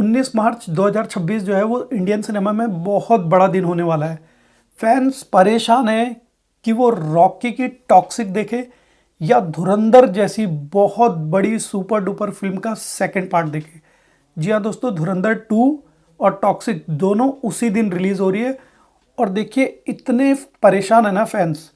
19 मार्च 2026 जो है वो इंडियन सिनेमा में बहुत बड़ा दिन होने वाला है। फैंस परेशान हैं कि वो रॉकी की टॉक्सिक देखे या धुरंधर जैसी बहुत बड़ी सुपर डुपर फिल्म का सेकंड पार्ट देखे। जी हाँ दोस्तों, धुरंधर 2 और टॉक्सिक दोनों उसी दिन रिलीज हो रही है। और देखिए, इतने परेशान है ना फैंस।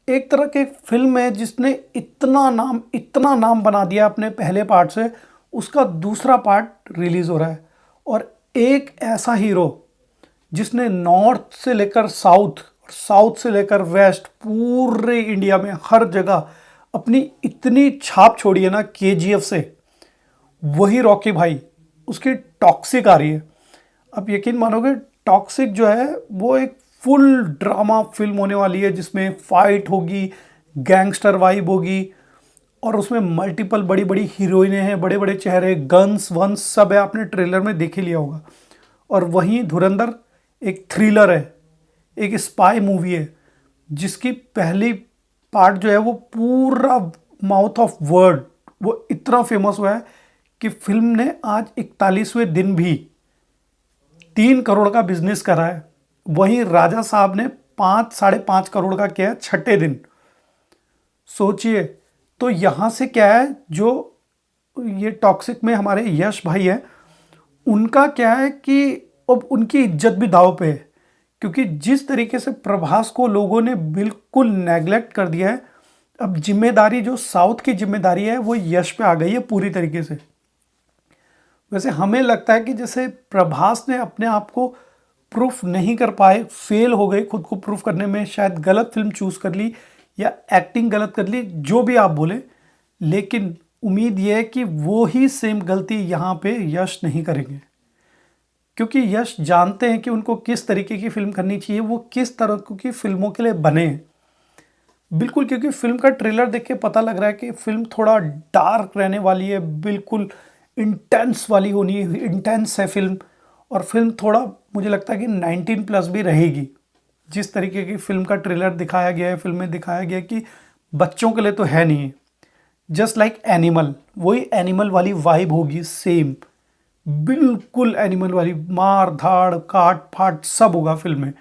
एक तरह की फिल्म है जिसने इतना नाम बना दिया अपने पहले पार्ट से, उसका दूसरा पार्ट रिलीज हो रहा है। और एक ऐसा हीरो जिसने नॉर्थ से लेकर साउथ और साउथ से लेकर वेस्ट पूरे इंडिया में हर जगह अपनी इतनी छाप छोड़ी है ना, केजीएफ से, वही रॉकी भाई। उसकी टॉक्सिक आ रही है। अब यकीन मानोगे, टॉक्सिक जो है वो एक फुल ड्रामा फिल्म होने वाली है जिसमें फाइट होगी, गैंगस्टर वाइब होगी और उसमें मल्टीपल बड़ी बड़ी हीरोइनें हैं, बड़े बड़े चेहरे, गन्स वंस सब है। आपने ट्रेलर में देख ही लिया होगा। और वहीं धुरंधर एक थ्रिलर है, एक स्पाई मूवी है जिसकी पहली पार्ट जो है वो पूरा माउथ ऑफ वर्ड वो इतना फेमस हुआ है कि फिल्म ने आज 41वें दिन भी 3 करोड़ का बिजनेस करा है। वहीं राजा साहब ने 5-5.5 करोड़ का किया है छठे दिन। सोचिए, तो यहाँ से क्या है, जो ये टॉक्सिक में हमारे यश भाई है, उनका क्या है कि अब उनकी इज्जत भी दांव पे है। क्योंकि जिस तरीके से प्रभास को लोगों ने बिल्कुल नेग्लेक्ट कर दिया है, अब जिम्मेदारी जो साउथ की जिम्मेदारी है वो यश पे आ गई है पूरी तरीके से। वैसे हमें लगता है कि जैसे प्रभास ने अपने आप को प्रूफ नहीं कर पाए, फेल हो गए खुद को प्रूफ करने में, शायद गलत फिल्म चूज कर ली या एक्टिंग गलत कर ली, जो भी आप बोले। लेकिन उम्मीद यह है कि वो ही सेम गलती यहाँ पे यश नहीं करेंगे। क्योंकि यश जानते हैं कि उनको किस तरीके की फिल्म करनी चाहिए, वो किस तरह की फिल्मों के लिए बने हैं। बिल्कुल, क्योंकि फिल्म का ट्रेलर देख के पता लग रहा है कि फिल्म थोड़ा डार्क रहने वाली है, बिल्कुल इंटेंस वाली होनी है, इंटेंस है फिल्म। और फिल्म थोड़ा मुझे लगता है कि 19+ भी रहेगी। जिस तरीके की फिल्म का ट्रेलर दिखाया गया है, फिल्म में दिखाया गया है कि बच्चों के लिए तो है नहीं। जस्ट लाइक एनिमल, वही एनिमल वाली वाइब होगी सेम, बिल्कुल एनिमल वाली मार धाड़ काट फाट सब होगा फिल्म में।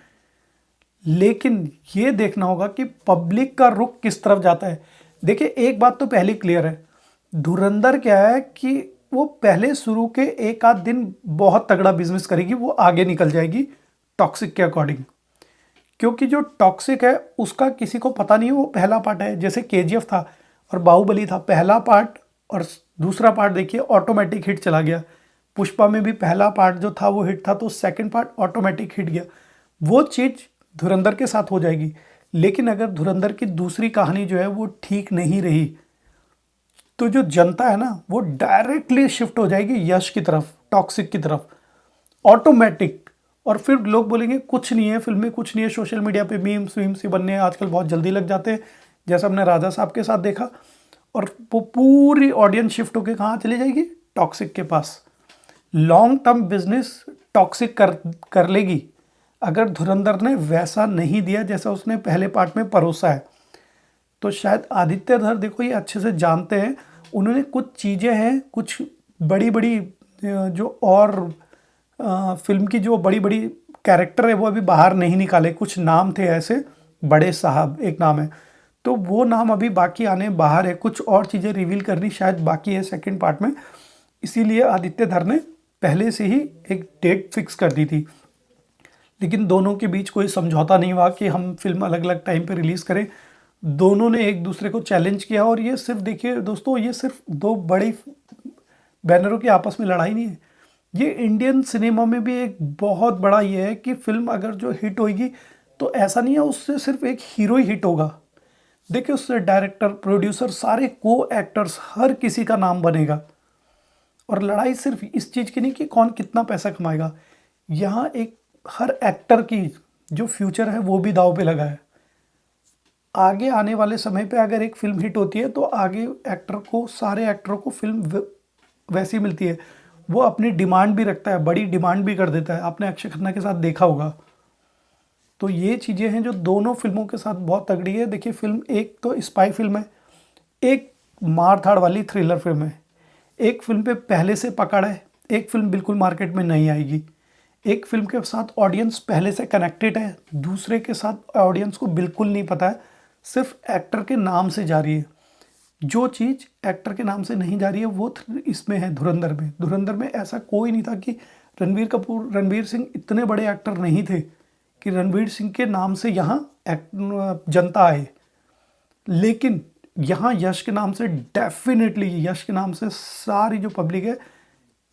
लेकिन ये देखना होगा कि पब्लिक का रुख किस तरफ जाता है। देखिए, एक बात तो पहले क्लियर है, धुरंधर क्या है कि वो पहले शुरू के एक आध दिन बहुत तगड़ा बिजनेस करेगी, वो आगे निकल जाएगी टॉक्सिक के अकॉर्डिंग। क्योंकि जो टॉक्सिक है उसका किसी को पता नहीं है, वो पहला पार्ट है। जैसे केजीएफ था और बाहुबली था, पहला पार्ट और दूसरा पार्ट देखिए ऑटोमेटिक हिट चला गया। पुष्पा में भी पहला पार्ट जो था वो हिट था, तो सेकंड पार्ट ऑटोमेटिक हिट गया। वो चीज़ धुरंधर के साथ हो जाएगी। लेकिन अगर धुरंधर की दूसरी कहानी जो है वो ठीक नहीं रही, तो जो जनता है ना वो डायरेक्टली शिफ्ट हो जाएगी यश की तरफ, टॉक्सिक की तरफ, ऑटोमेटिक। और फिर लोग बोलेंगे कुछ नहीं है फिल्म में, कुछ नहीं है, सोशल मीडिया पे मीम्स वीम्स ही बनने आजकल बहुत जल्दी लग जाते हैं, जैसा हमने राजा साहब के साथ देखा। और वो पूरी ऑडियंस शिफ्ट होकर कहाँ चली जाएगी, टॉक्सिक के पास। लॉन्ग टर्म बिजनेस टॉक्सिक कर लेगी अगर धुरंधर ने वैसा नहीं दिया जैसा उसने पहले पार्ट में परोसा है। तो शायद आदित्य धर, देखो ये अच्छे से जानते हैं, उन्होंने कुछ चीज़ें हैं, कुछ बड़ी बड़ी जो और फिल्म की जो बड़ी बड़ी कैरेक्टर है वो अभी बाहर नहीं निकाले। कुछ नाम थे ऐसे, बड़े साहब एक नाम है, तो वो नाम अभी बाकी आने बाहर है। कुछ और चीज़ें रिवील करनी शायद बाकी है सेकंड पार्ट में, इसीलिए आदित्य धर ने पहले से ही एक डेट फिक्स कर दी थी। लेकिन दोनों के बीच कोई समझौता नहीं हुआ कि हम फिल्म अलग अलग टाइम पे रिलीज़ करें। दोनों ने एक दूसरे को चैलेंज किया। और ये सिर्फ देखिए दोस्तों, ये सिर्फ दो बड़ी बैनरों की आपस में लड़ाई नहीं है, ये इंडियन सिनेमा में भी एक बहुत बड़ा ये है कि फिल्म अगर जो हिट होगी तो ऐसा नहीं है उससे सिर्फ एक हीरो ही हिट होगा। देखिए, उससे डायरेक्टर, प्रोड्यूसर, सारे को एक्टर्स, हर किसी का नाम बनेगा। और लड़ाई सिर्फ इस चीज़ की नहीं कि कौन कितना पैसा कमाएगा, यहाँ एक हर एक्टर की जो फ्यूचर है वो भी दांव पे लगा है। आगे आने वाले समय पे अगर एक फिल्म हिट होती है तो आगे एक्टर को, सारे एक्टरों को फिल्म वैसी मिलती है। वो अपनी डिमांड भी रखता है, बड़ी डिमांड भी कर देता है। आपने अक्षय खन्ना के साथ देखा होगा। तो ये चीज़ें हैं जो दोनों फिल्मों के साथ बहुत तगड़ी है। देखिए, फिल्म एक तो स्पाई फिल्म है, एक मार धाड़ वाली थ्रिलर फिल्म है। एक फिल्म पे पहले से पकड़ है, एक फिल्म बिल्कुल मार्केट में नहीं आएगी। एक फिल्म के साथ ऑडियंस पहले से कनेक्टेड है, दूसरे के साथ ऑडियंस को बिल्कुल नहीं पता है, सिर्फ एक्टर के नाम से जा रही है। जो चीज़ एक्टर के नाम से नहीं जा रही है वो इसमें है धुरंधर में। धुरंधर में ऐसा कोई नहीं था कि रणवीर सिंह इतने बड़े एक्टर नहीं थे कि रणवीर सिंह के नाम से यहाँ जनता आए, लेकिन यहाँ यश के नाम से डेफिनेटली, यश के नाम से सारी जो पब्लिक है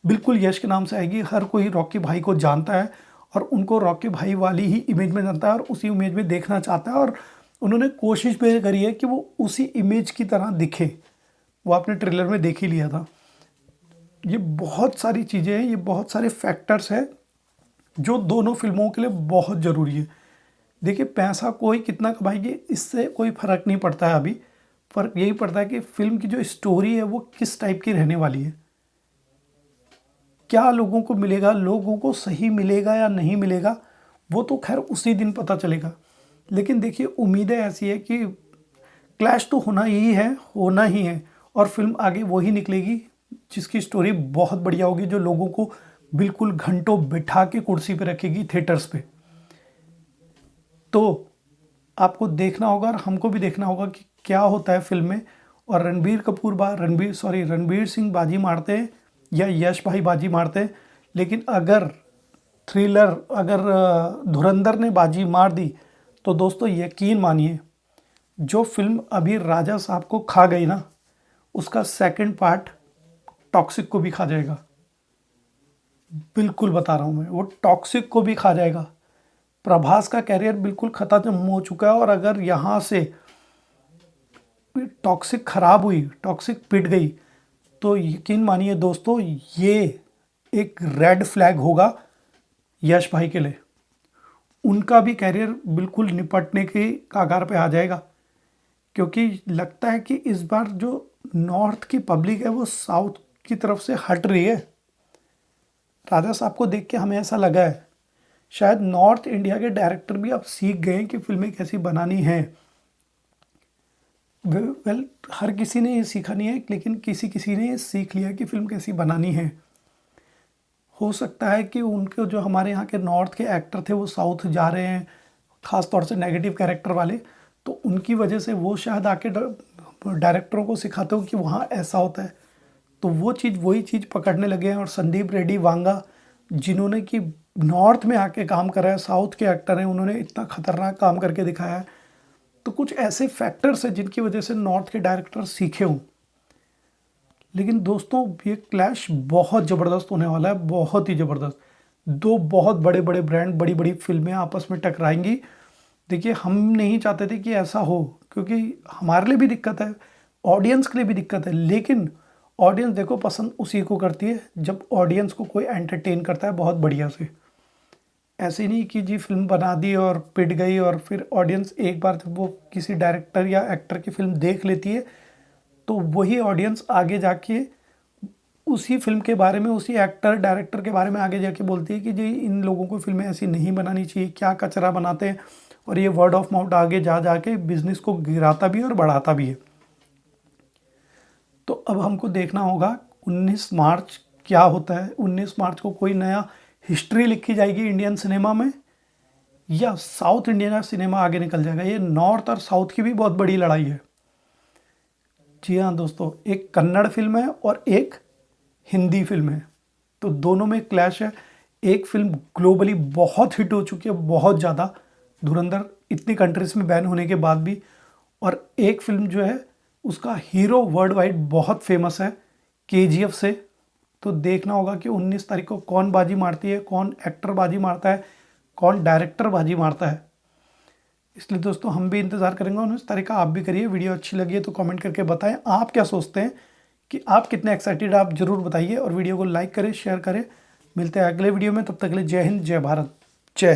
बिल्कुल यश के नाम से आएगी। हर कोई रॉकी भाई को जानता है और उनको रॉकी भाई वाली ही इमेज में जानता है और उसी इमेज में देखना चाहता है, और उन्होंने कोशिश भी करी है कि वो उसी इमेज की तरह दिखे। वो आपने ट्रेलर में देख ही लिया था। ये बहुत सारी चीज़ें हैं, ये बहुत सारे फैक्टर्स हैं जो दोनों फिल्मों के लिए बहुत ज़रूरी है। देखिए, पैसा कोई कितना कमाएगी इससे कोई फ़र्क नहीं पड़ता है। अभी फ़र्क यही पड़ता है कि फ़िल्म की जो स्टोरी है वो किस टाइप की रहने वाली है, क्या लोगों को मिलेगा, लोगों को सही मिलेगा या नहीं मिलेगा, वो तो खैर उसी दिन पता चलेगा। लेकिन देखिए, उम्मीदें ऐसी है कि क्लैश तो होना ही है, और फिल्म आगे वही निकलेगी जिसकी स्टोरी बहुत बढ़िया होगी, जो लोगों को बिल्कुल घंटों बिठा के कुर्सी पे रखेगी थिएटर्स पे। तो आपको देखना होगा और हमको भी देखना होगा कि क्या होता है फिल्म में, और रणवीर सिंह बाजी मारते हैं या यश भाई बाजी मारते हैं। लेकिन अगर धुरंधर ने बाजी मार दी तो दोस्तों यकीन मानिए, जो फिल्म अभी राजा साहब को खा गई ना, उसका सेकंड पार्ट टॉक्सिक को भी खा जाएगा। बिल्कुल बता रहा हूँ मैं, वो टॉक्सिक को भी खा जाएगा। प्रभास का कैरियर बिल्कुल ख़त्म हो चुका है, और अगर यहाँ से टॉक्सिक खराब हुई, टॉक्सिक पिट गई, तो यकीन मानिए दोस्तों, ये एक रेड फ्लैग होगा यश भाई के लिए। उनका भी कैरियर बिल्कुल निपटने के कगार पे आ जाएगा, क्योंकि लगता है कि इस बार जो नॉर्थ की पब्लिक है वो साउथ की तरफ से हट रही है। राजा साहब को देख के हमें ऐसा लगा है, शायद नॉर्थ इंडिया के डायरेक्टर भी अब सीख गए हैं कि फिल्में कैसी बनानी हैं। वेल, हर किसी ने ये सीखा नहीं है, लेकिन किसी ने ये सीख लिया कि फिल्म कैसी बनानी है। हो सकता है कि उनके जो हमारे यहाँ के नॉर्थ के एक्टर थे वो साउथ जा रहे हैं, ख़ास तौर से नेगेटिव कैरेक्टर वाले, तो उनकी वजह से वो शायद आके डायरेक्टरों को सिखाते हो कि वहाँ ऐसा होता है, तो वही चीज़ पकड़ने लगे हैं। और संदीप रेड्डी वांगा, जिन्होंने कि नॉर्थ में आके काम करा है, साउथ के एक्टर हैं, उन्होंने इतना ख़तरनाक काम करके दिखाया है। तो कुछ ऐसे फैक्टर्स हैं जिनकी वजह से नॉर्थ के डायरेक्टर सीखे हों। लेकिन दोस्तों, ये क्लैश बहुत ज़बरदस्त होने वाला है, बहुत ही ज़बरदस्त। दो बहुत बड़े बड़े ब्रांड, बड़ी बड़ी फिल्में आपस में टकराएंगी। देखिए, हम नहीं चाहते थे कि ऐसा हो, क्योंकि हमारे लिए भी दिक्कत है, ऑडियंस के लिए भी दिक्कत है। लेकिन ऑडियंस देखो पसंद उसी को करती है जब ऑडियंस को कोई एंटरटेन करता है बहुत बढ़िया से। ऐसे नहीं कि जी फिल्म बना दी और पिट गई, और फिर ऑडियंस एक बार जब वो किसी डायरेक्टर या एक्टर की फिल्म देख लेती है तो वही ऑडियंस आगे जाके उसी फिल्म के बारे में, उसी एक्टर डायरेक्टर के बारे में आगे जाके बोलती है कि जी इन लोगों को फिल्में ऐसी नहीं बनानी चाहिए, क्या कचरा बनाते हैं। और ये वर्ड ऑफ माउथ आगे जा के बिजनेस को गिराता भी है और बढ़ाता भी है। तो अब हमको देखना होगा 19 मार्च क्या होता है। 19 मार्च को कोई नया हिस्ट्री लिखी जाएगी इंडियन सिनेमा में, या साउथ इंडियन का सिनेमा आगे निकल जाएगा। ये नॉर्थ और साउथ की भी बहुत बड़ी लड़ाई है। जी हाँ दोस्तों, एक कन्नड़ फिल्म है और एक हिंदी फिल्म है, तो दोनों में क्लैश है। एक फिल्म ग्लोबली बहुत हिट हो चुकी है, बहुत ज़्यादा, धुरंधर इतनी कंट्रीज में बैन होने के बाद भी, और एक फिल्म जो है उसका हीरो वर्ल्ड वाइड बहुत फेमस है, KGF से। तो देखना होगा कि 19 तारीख को कौन बाजी मारती है, कौन एक्टर बाजी मारता है, कौन डायरेक्टर बाजी मारता है। इसलिए दोस्तों हम भी इंतज़ार करेंगे 19 तारीख का। आप भी करिए। वीडियो अच्छी लगी है तो कमेंट करके बताएं आप क्या सोचते हैं, कि आप कितने एक्साइटेड, आप ज़रूर बताइए। और वीडियो को लाइक करें, शेयर करें। मिलते हैं अगले वीडियो में, तब तक के लिए जय हिंद, जय भारत, जय।